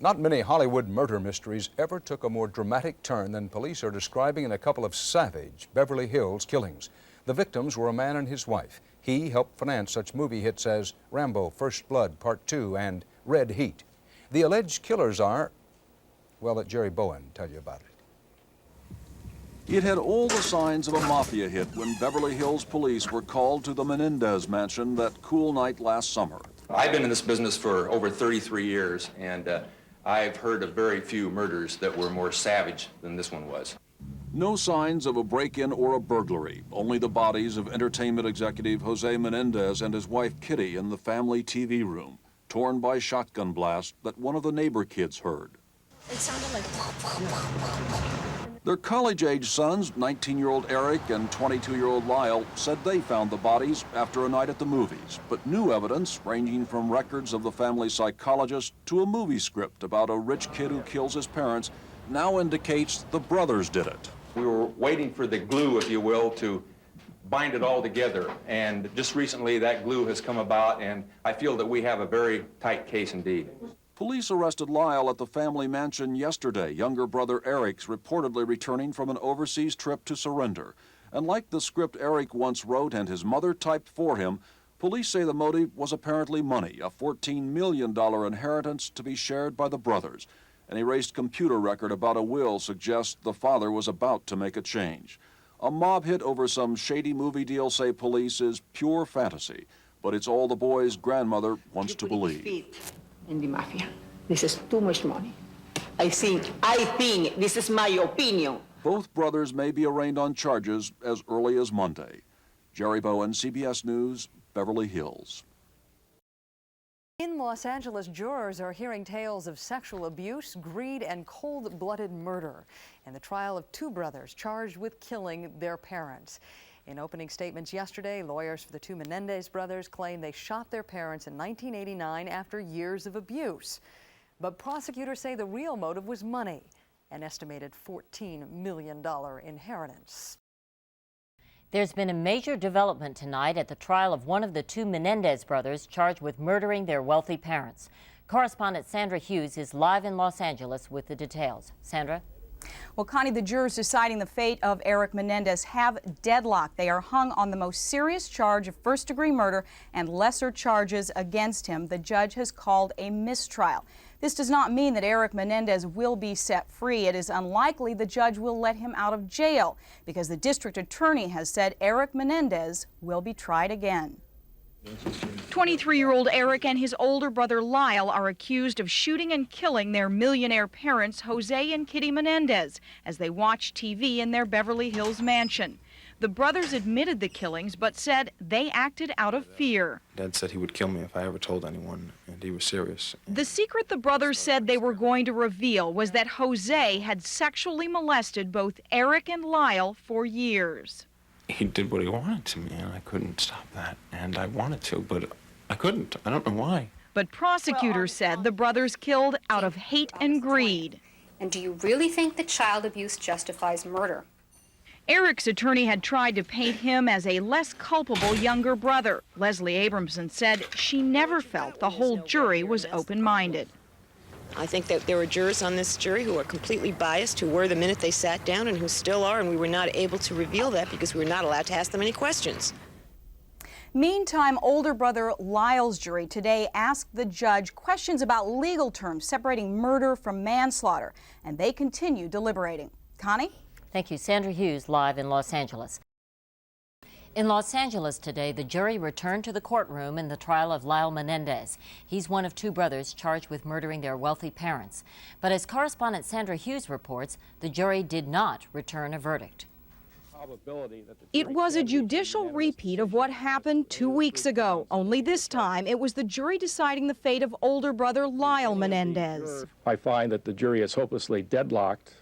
Not many Hollywood murder mysteries ever took a more dramatic turn than police are describing in a couple of savage Beverly Hills killings. The victims were a man and his wife. He helped finance such movie hits as Rambo, First Blood, Part 2, and Red Heat. The alleged killers are, well, let Jerry Bowen tell you about it. It had all the signs of a mafia hit when Beverly Hills police were called to the Menendez mansion that cool night last summer. I've been in this business for over 33 years, and I've heard of very few murders that were more savage than this one was. No signs of a break-in or a burglary, only the bodies of entertainment executive Jose Menendez and his wife Kitty in the family TV room, torn by shotgun blast that one of the neighbor kids heard. It sounded like... Their college-age sons, 19-year-old Erik and 22-year-old Lyle, said they found the bodies after a night at the movies. But new evidence, ranging from records of the family psychologist to a movie script about a rich kid who kills his parents, now indicates the brothers did it. We were waiting for the glue, if you will, to bind it all together. And just recently, that glue has come about, and I feel that we have a very tight case indeed. Police arrested Lyle at the family mansion yesterday. Younger brother Erik's reportedly returning from an overseas trip to surrender. And like the script Erik once wrote and his mother typed for him, police say the motive was apparently money, a $14 million inheritance to be shared by the brothers. An erased computer record about a will suggests the father was about to make a change. A mob hit over some shady movie deal, say police, is pure fantasy. But it's all the boy's grandmother wants to believe. In the mafia. This is too much money. I think this is my opinion. Both brothers may be arraigned on charges as early as Monday. Jerry Bowen, CBS News, Beverly Hills. In Los Angeles, jurors are hearing tales of sexual abuse, greed, and cold-blooded murder in the trial of two brothers charged with killing their parents. In opening statements yesterday, lawyers for the two Menendez brothers claim they shot their parents in 1989 after years of abuse. But prosecutors say the real motive was money, an estimated $14 million inheritance. There's been a major development tonight at the trial of one of the two Menendez brothers charged with murdering their wealthy parents. Correspondent Sandra Hughes is live in Los Angeles with the details. Sandra? Well, Connie, the jurors deciding the fate of Erik Menendez have deadlocked. They are hung on the most serious charge of first-degree murder and lesser charges against him. The judge has called a mistrial. This does not mean that Erik Menendez will be set free. It is unlikely the judge will let him out of jail because the district attorney has said Erik Menendez will be tried again. 23-year-old Erik and his older brother Lyle are accused of shooting and killing their millionaire parents, Jose and Kitty Menendez, as they watched TV in their Beverly Hills mansion. The brothers admitted the killings, but said they acted out of fear. Dad said he would kill me if I ever told anyone, and he was serious. The secret the brothers said they were going to reveal was that Jose had sexually molested both Erik and Lyle for years. He did what he wanted to me, and I couldn't stop that. And I wanted to, but I couldn't. I don't know why. But prosecutors said the brothers killed out of hate and greed. And do you really think that child abuse justifies murder? Erik's attorney had tried to paint him as a less culpable younger brother. Leslie Abramson said she never felt the whole jury was open-minded. I think that there were jurors on this jury who were completely biased, who were the minute they sat down and who still are, and we were not able to reveal that because we were not allowed to ask them any questions. Meantime, older brother Lyle's jury today asked the judge questions about legal terms separating murder from manslaughter, and they continue deliberating. Connie? Thank you. Sandra Hughes, live in Los Angeles. In Los Angeles today, the jury returned to the courtroom in the trial of Lyle Menendez. He's one of two brothers charged with murdering their wealthy parents. But as correspondent Sandra Hughes reports, the jury did not return a verdict. It was a judicial repeat of what happened 2 weeks ago, only this time it was the jury deciding the fate of older brother Lyle Menendez. I find that the jury is hopelessly deadlocked,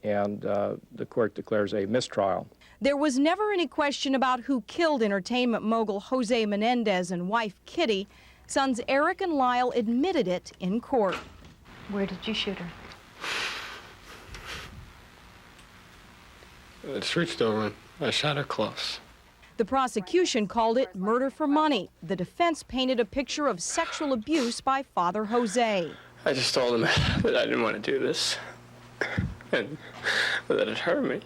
and the court declares a mistrial. There was never any question about who killed entertainment mogul Jose Menendez and wife Kitty. Sons Erik and Lyle admitted it in court. Where did you shoot her? The street store, I shot her close. The prosecution called it murder for money. The defense painted a picture of sexual abuse by Father Jose. I just told him that I didn't want to do this and that it hurt me.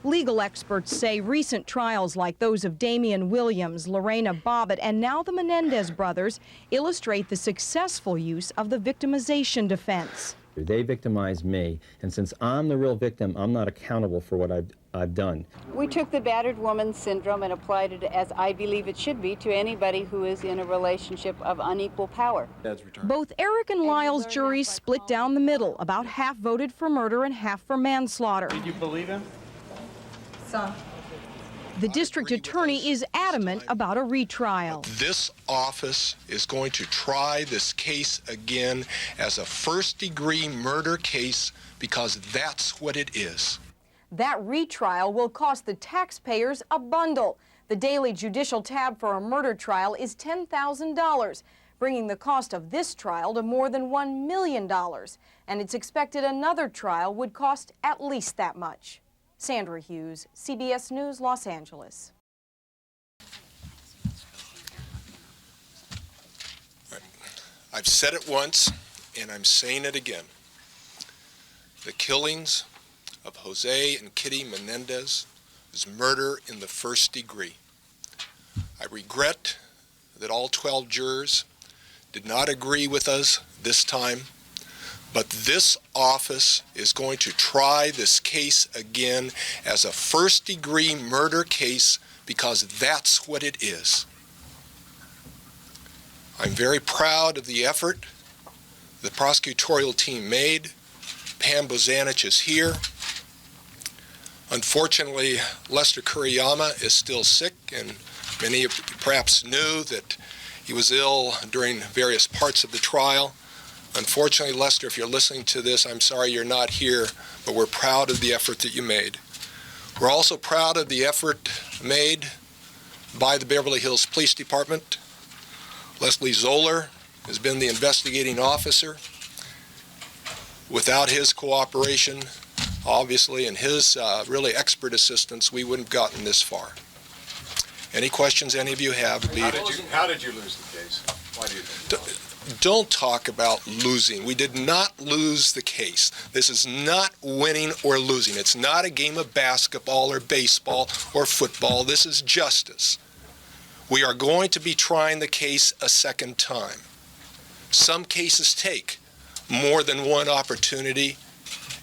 Legal experts say recent trials like those of Damian Williams, Lorena Bobbitt, and now the Menendez brothers illustrate the successful use of the victimization defense. They victimized me, and since I'm the real victim, I'm not accountable for what I've done. We took the battered woman syndrome and applied it, as I believe it should be, to anybody who is in a relationship of unequal power. Both Erik and Lyle's juries split down the middle. About half voted for murder and half for manslaughter. Did you believe him? Some. The district attorney is adamant about a retrial. This office is going to try this case again as a first-degree murder case because that's what it is. That retrial will cost the taxpayers a bundle. The daily judicial tab for a murder trial is $10,000, bringing the cost of this trial to more than $1 million. And it's expected another trial would cost at least that much. Sandra Hughes, CBS News, Los Angeles. I've said it once, and I'm saying it again. The killings of Jose and Kitty Menendez is murder in the first degree. I regret that all 12 jurors did not agree with us this time, but this office is going to try this case again as a first-degree murder case because that's what it is. I'm very proud of the effort the prosecutorial team made. Pam Bozanich is here. Unfortunately, Lester Kuriyama is still sick, and many of you perhaps knew that he was ill during various parts of the trial. Unfortunately, Lester, if you're listening to this, I'm sorry you're not here, but we're proud of the effort that you made. We're also proud of the effort made by the Beverly Hills Police Department. Leslie Zoller has been the investigating officer. Without his cooperation, obviously, and his really expert assistance, we wouldn't have gotten this far. Any questions any of you have? How did you lose the case? Why do you think? Don't talk about losing. We did not lose the case. This is not winning or losing. It's not a game of basketball or baseball or football. This is justice. We are going to be trying the case a second time. Some cases take more than one opportunity,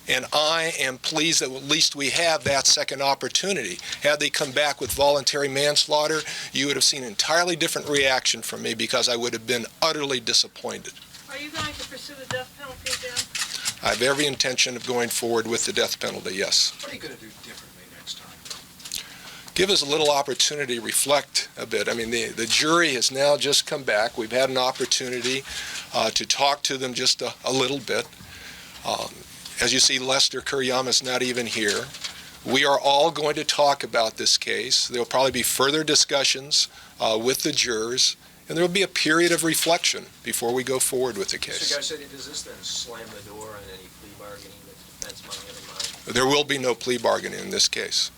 and I am pleased that at least we have that second opportunity. Had they come back with voluntary manslaughter, you would have seen an entirely different reaction from me because I would have been utterly disappointed. Are you going to pursue the death penalty again? I have every intention of going forward with the death penalty, yes. What are you going to do differently next time? Give us a little opportunity to reflect a bit. I mean, the jury has now just come back. We've had an opportunity to talk to them just a little bit. As you see, Lester Kuriyama is not even here. We are all going to talk about this case. There will probably be further discussions with the jurors, and there will be a period of reflection before we go forward with the case. Mr. Garcetti, does this then slam the door on any plea bargaining that the defense might have in mind? There will be no plea bargaining in this case.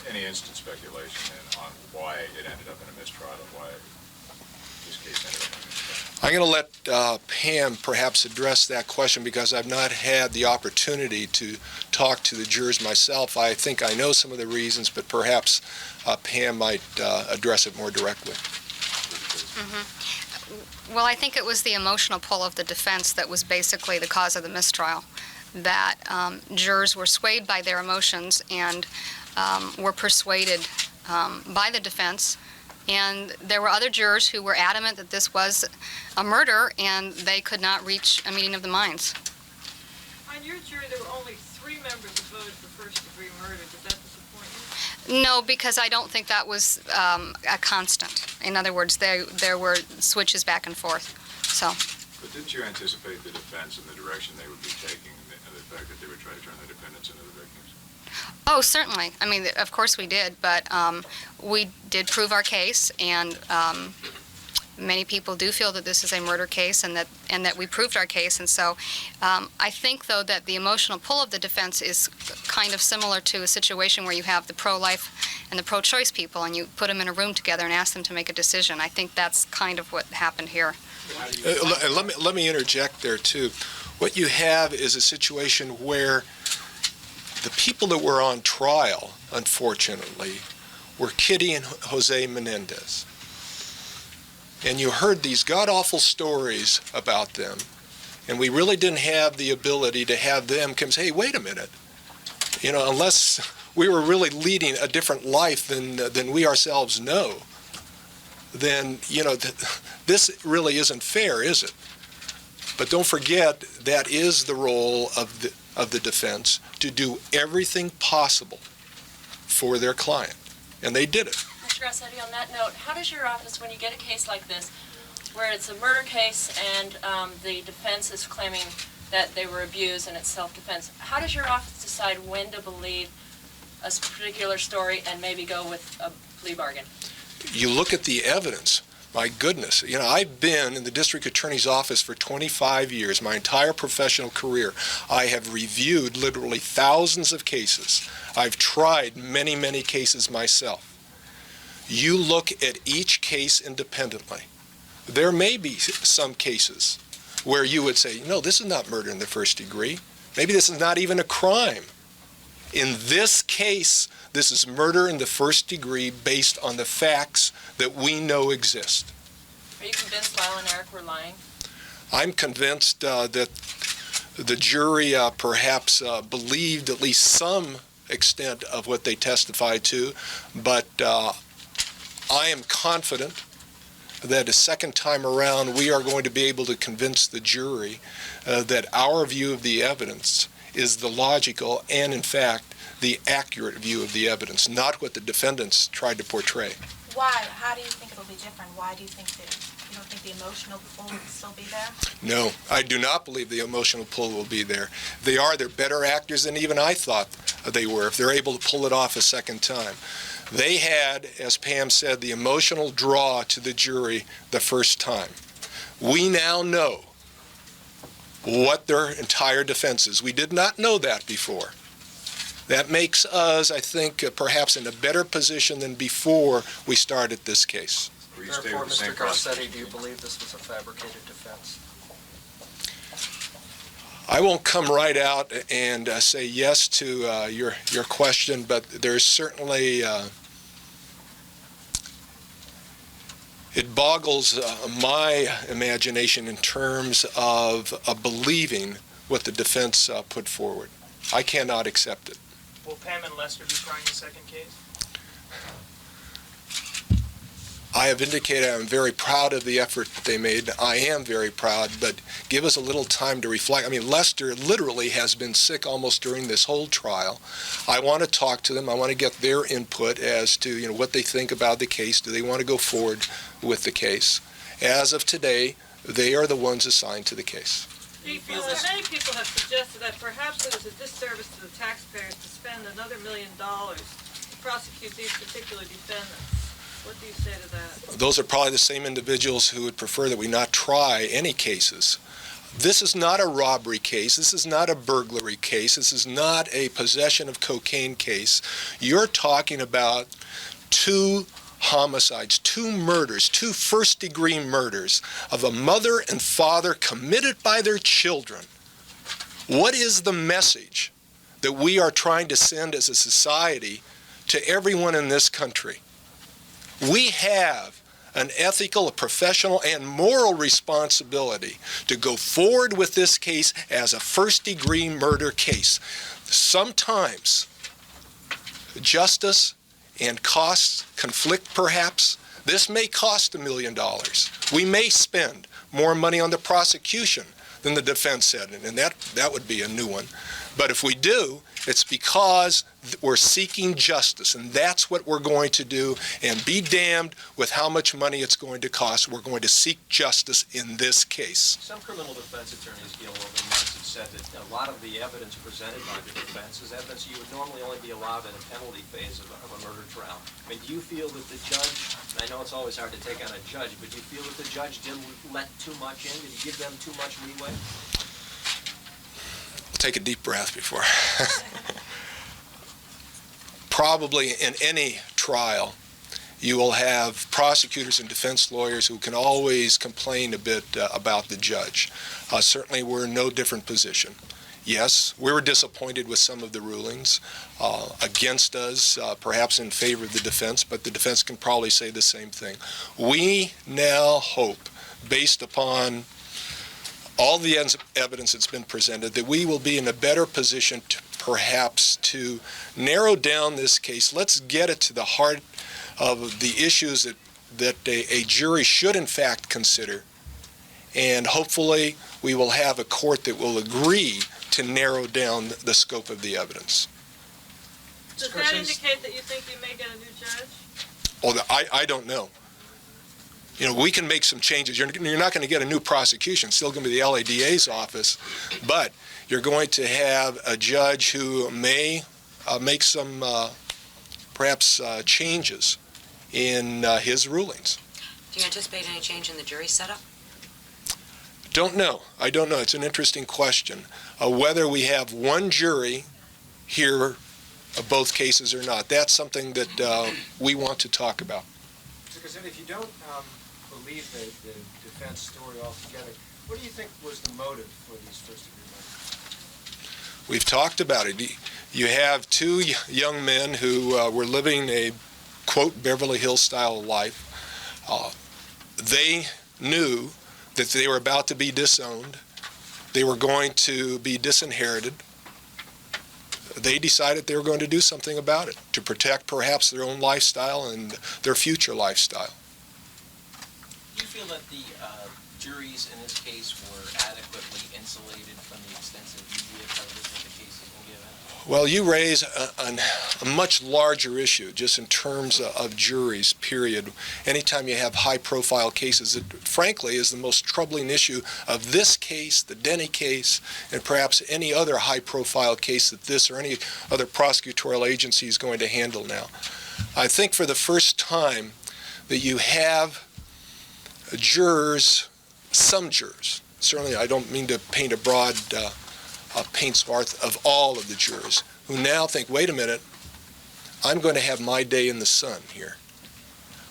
Any instant speculation then on why it ended up in a mistrial and why this case ended up in a mistrial? I'm going to let Pam perhaps address that question because I've not had the opportunity to talk to the jurors myself. I think I know some of the reasons, but perhaps Pam might address it more directly. Well, I think it was the emotional pull of the defense that was basically the cause of the mistrial, that jurors were swayed by their emotions and were persuaded by the defense. And there were other jurors who were adamant that this was a murder, and they could not reach a meeting of the minds. On your jury, there were only 3 members who voted for first-degree murder. Does that disappoint you? No, because I don't think that was a constant. In other words, there were switches back and forth. So. But didn't you anticipate the defense and the direction they would be taking, and the fact that they would try to turn the defendants into the victims? Oh, certainly. I mean, of course we did, but we did prove our case, and Many people do feel that this is a murder case and that we proved our case. And so I think, though, that the emotional pull of the defense is kind of similar to a situation where you have the pro-life and the pro-choice people and you put them in a room together and ask them to make a decision. I think that's kind of what happened here. Let me interject there, too. What you have is a situation where the people that were on trial, unfortunately, were Kitty and Jose Menendez. And you heard these god-awful stories about them, and we really didn't have the ability to have them come say, hey, wait a minute, unless we were really leading a different life than we ourselves know, then, this really isn't fair, is it? But don't forget, that is the role of the defense, to do everything possible for their client, and they did it. Mr. Grassetti, on that note, how does your office, when you get a case like this, where it's a murder case and the defense is claiming that they were abused and it's self-defense, how does your office decide when to believe a particular story and maybe go with a plea bargain? You look at the evidence. My goodness, I've been in the district attorney's office for 25 years, my entire professional career. I have reviewed literally thousands of cases. I've tried many, many cases myself. You look at each case independently. There may be some cases where you would say, no, this is not murder in the first degree. Maybe this is not even a crime. In this case, this is murder in the first degree based on the facts that we know exist. Are you convinced Lyle and Erik were lying? I'm convinced that the jury perhaps believed at least some extent of what they testified to, but I am confident that a second time around we are going to be able to convince the jury that our view of the evidence is the logical and, in fact, the accurate view of the evidence, not what the defendants tried to portray. Why? How do you think it'll be different? Why do you think that you don't think the emotional pull will still be there? No, I do not believe the emotional pull will be there. They're better actors than even I thought they were, if they're able to pull it off a second time. They had, as Pam said, the emotional draw to the jury the first time. We now know what their entire defense is. We did not know that before. That makes us, I think, perhaps in a better position than before we started this case. Therefore, Mr. Garcetti, do you believe this was a fabricated defense? I won't come right out and say yes to your question, but there's certainly, it boggles my imagination in terms of believing what the defense put forward. I cannot accept it. Will Pam and Lester be trying the second case? I have indicated I'm very proud of the effort that they made. I am very proud, but give us a little time to reflect. I mean, Lester literally has been sick almost during this whole trial. I want to talk to them. I want to get their input as to what they think about the case. Do they want to go forward with the case? As of today, they are the ones assigned to the case. Many people have suggested that perhaps it was a disservice to the taxpayers to spend another $1 million to prosecute these particular defendants. What do you say to that? Those are probably the same individuals who would prefer that we not try any cases. This is not a robbery case. This is not a burglary case. This is not a possession of cocaine case. You're talking about two homicides, two murders, two first-degree murders of a mother and father committed by their children. What is the message that we are trying to send as a society to everyone in this country? We have an ethical, a professional, and moral responsibility to go forward with this case as a first-degree murder case. Sometimes justice and costs conflict, perhaps. This may cost $1 million. We may spend more money on the prosecution than the defense said, and that would be a new one. But if we do, it's because we're seeking justice, and that's what we're going to do, and be damned with how much money it's going to cost. We're going to seek justice in this case. Some criminal defense attorneys, over the months have said that a lot of the evidence presented by the defense is evidence you would normally only be allowed in a penalty phase of a murder trial. I mean, do you feel that the judge, and I know it's always hard to take on a judge, but do you feel that the judge didn't let too much in? Did he give them too much leeway? Take a deep breath before. Probably in any trial, you will have prosecutors and defense lawyers who can always complain a bit about the judge. Certainly, we're in no different position. Yes, we were disappointed with some of the rulings against us, perhaps in favor of the defense, but the defense can probably say the same thing. We now hope, based upon all the evidence that's been presented, that we will be in a better position to perhaps to narrow down this case. Let's get it to the heart of the issues that a jury should in fact consider, and hopefully we will have a court that will agree to narrow down the scope of the evidence. Does that indicate that you think you may get a new judge? Oh, I don't know. We can make some changes. You're not going to get a new prosecution. It's still going to be the LADA's office, but you're going to have a judge who may make some perhaps changes in his rulings. Do you anticipate any change in the jury setup? Don't know. I don't know. It's an interesting question. Whether we have one jury hear both cases or not, that's something that we want to talk about. Because if you don't believe the defense story altogether, what do you think was the motive for these first-degree murders? We've talked about it. You have two young men who were living a, quote, Beverly Hills style life. They knew that they were about to be disowned. They were going to be disinherited. They decided they were going to do something about it to protect perhaps their own lifestyle and their future lifestyle. Do you feel that the juries in this case were adequately insulated from the extensive media coverage that the case has been given? Well, you raise a much larger issue just in terms of juries, period. Anytime you have high-profile cases, it frankly is the most troubling issue of this case, the Denny case, and perhaps any other high-profile case that this or any other prosecutorial agency is going to handle now. I think for the first time that you have jurors, some jurors, certainly I don't mean to paint a broad paint swath of all of the jurors, who now think, wait a minute, I'm going to have my day in the sun here.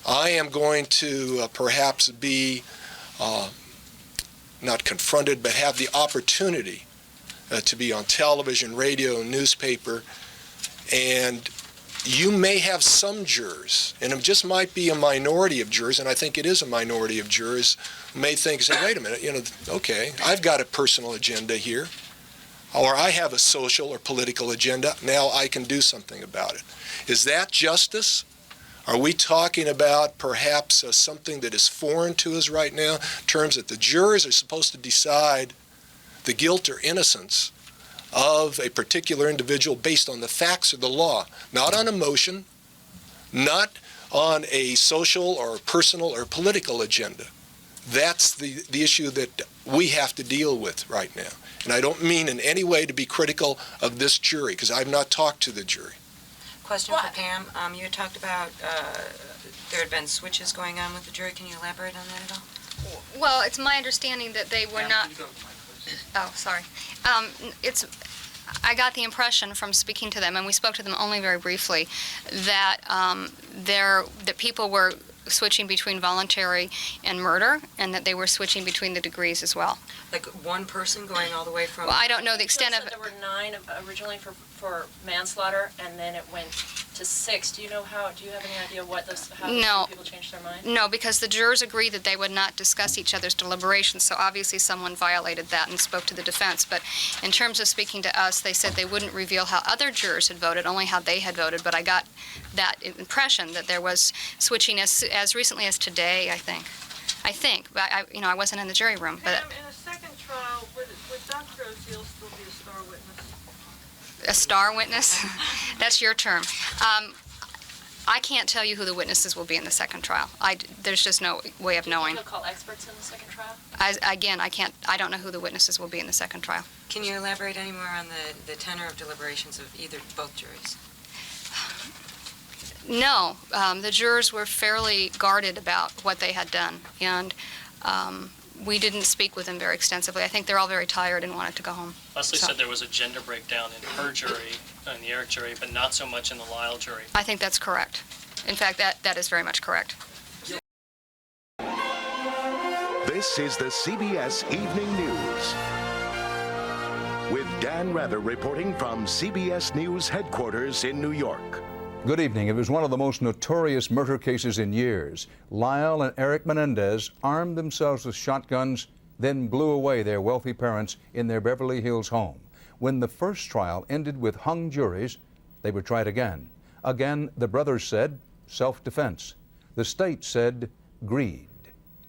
I am going to perhaps be not confronted, but have the opportunity to be on television, radio, newspaper, and you may have some jurors, and it just might be a minority of jurors, and I think it is a minority of jurors, who may think, say, wait a minute, okay, I've got a personal agenda here, or I have a social or political agenda, now I can do something about it. Is that justice? Are we talking about perhaps something that is foreign to us right now, in terms that the jurors are supposed to decide the guilt or innocence of a particular individual based on the facts of the law, not on emotion, not on a social or personal or political agenda? That's the issue that we have to deal with right now. And I don't mean in any way to be critical of this jury, because I've not talked to the jury. Question for Pam. You had talked about there had been switches going on with the jury. Can you elaborate on that at all? Well, it's my understanding that they were not... Oh, sorry. I got the impression from speaking to them, and we spoke to them only very briefly, that that people were switching between voluntary and murder, and that they were switching between the degrees as well. Like one person going all the way from... Well, I don't know the extent of it. There were 9 originally for manslaughter, and then it went to 6. Do you know how? Do you have any idea how people changed their mind? No, because the jurors agreed that they would not discuss each other's deliberations, so obviously someone violated that and spoke to the defense. But in terms of speaking to us, they said they wouldn't reveal how other jurors had voted, only how they had voted. But I got that impression that there was switching as recently as today, I think. But I wasn't in the jury room. But Pam, in a second trial, would Dr. O'Seal still be a star witness? A star witness? That's your term. I can't tell you who the witnesses will be in the second trial. There's just no way of knowing. You'll call experts in the second trial? I don't know who the witnesses will be in the second trial. Can you elaborate any more on the tenor of deliberations of both juries? No, the jurors were fairly guarded about what they had done, and we didn't speak with them very extensively. I think they're all very tired and wanted to go home. Leslie said there was a gender breakdown in her jury, in the Erik jury, but not so much in the Lyle jury. I think that's correct. In fact, that is very much correct. This is the CBS Evening News, with Dan Rather reporting from CBS News headquarters in New York. Good evening. It was one of the most notorious murder cases in years. Lyle and Erik Menendez armed themselves with shotguns, then blew away their wealthy parents in their Beverly Hills home. When the first trial ended with hung juries, they were tried again. Again, the brothers said self-defense. The state said greed.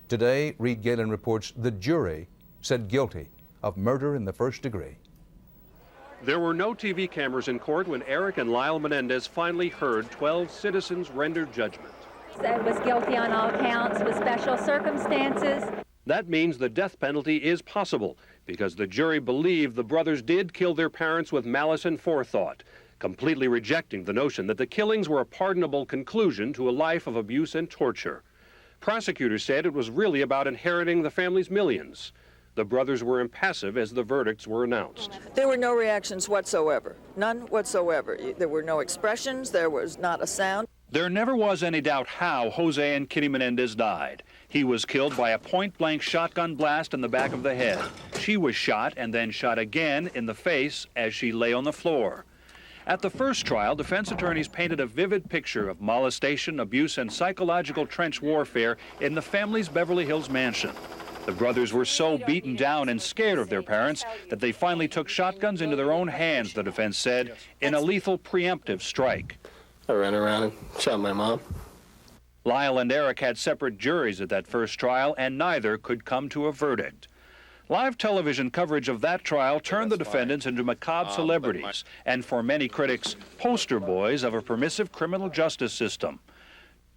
Today, Reed Galen reports the jury said guilty of murder in the first degree. There were no TV cameras in court when Erik and Lyle Menendez finally heard 12 citizens render judgment. It was guilty on all counts with special circumstances. That means the death penalty is possible because the jury believed the brothers did kill their parents with malice and forethought, completely rejecting the notion that the killings were a pardonable conclusion to a life of abuse and torture. Prosecutors said it was really about inheriting the family's millions. The brothers were impassive as the verdicts were announced. There were no reactions whatsoever, none whatsoever. There were no expressions, there was not a sound. There never was any doubt how Jose and Kitty Menendez died. He was killed by a point-blank shotgun blast in the back of the head. She was shot and then shot again in the face as she lay on the floor. At the first trial, defense attorneys painted a vivid picture of molestation, abuse, and psychological trench warfare in the family's Beverly Hills mansion. The brothers were so beaten down and scared of their parents that they finally took shotguns into their own hands, the defense said, in a lethal preemptive strike. I ran around and shot my mom. Lyle and Erik had separate juries at that first trial, and neither could come to a verdict. Live television coverage of that trial turned the defendants into macabre celebrities, and for many critics, poster boys of a permissive criminal justice system.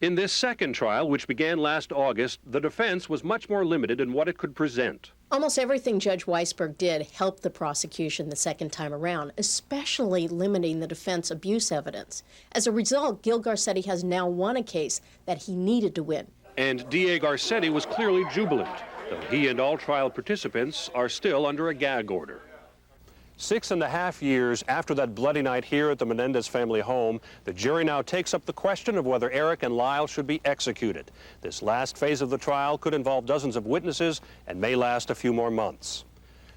In this second trial, which began last August, the defense was much more limited in what it could present. Almost everything Judge Weisberg did helped the prosecution the second time around, especially limiting the defense abuse evidence. As a result, Gil Garcetti has now won a case that he needed to win. And D.A. Garcetti was clearly jubilant, though he and all trial participants are still under a gag order. 6.5 years after that bloody night here at the Menendez family home, the jury now takes up the question of whether Erik and Lyle should be executed. This last phase of the trial could involve dozens of witnesses and may last a few more months.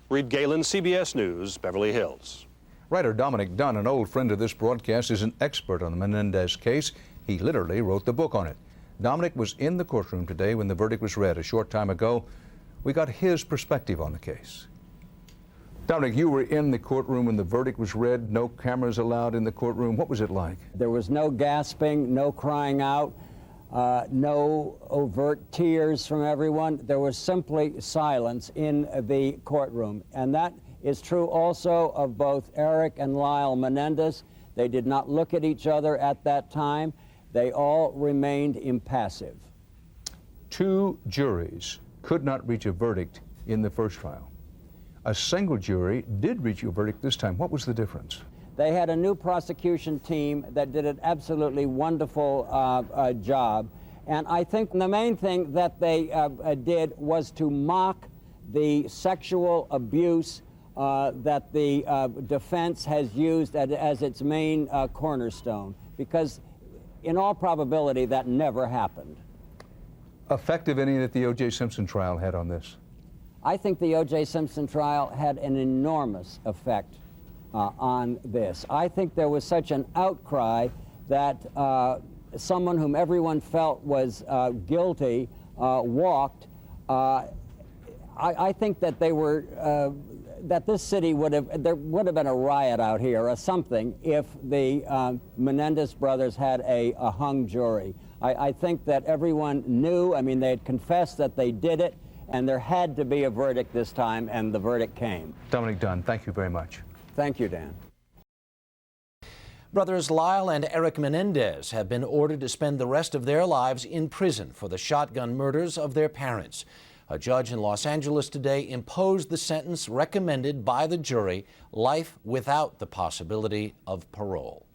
Reed Galen, CBS News, Beverly Hills. Writer Dominic Dunn, an old friend of this broadcast, is an expert on the Menendez case. He literally wrote the book on it. Dominic was in the courtroom today when the verdict was read a short time ago. We got his perspective on the case. Dominic, you were in the courtroom when the verdict was read, no cameras allowed in the courtroom. What was it like? There was no gasping, no crying out, no overt tears from everyone. There was simply silence in the courtroom. And that is true also of both Erik and Lyle Menendez. They did not look at each other at that time. They all remained impassive. Two juries could not reach a verdict in the first trial. A single jury did reach a verdict this time. What was the difference? They had a new prosecution team that did an absolutely wonderful job. And I think the main thing that they did was to mock the sexual abuse that the defense has used as its main cornerstone, because in all probability that never happened. Effect, if any, that the O.J. Simpson trial had on this? I think the O.J. Simpson trial had an enormous effect on this. I think there was such an outcry that someone whom everyone felt was guilty walked. I think that they were, that this city there would have been a riot out here or something if the Menendez brothers had a hung jury. I think that everyone knew, I mean, they had confessed that they did it, and there had to be a verdict this time, and the verdict came. Dominic Dunn, thank you very much. Thank you, Dan. Brothers Lyle and Erik Menendez have been ordered to spend the rest of their lives in prison for the shotgun murders of their parents. A judge in Los Angeles today imposed the sentence recommended by the jury, life without the possibility of parole.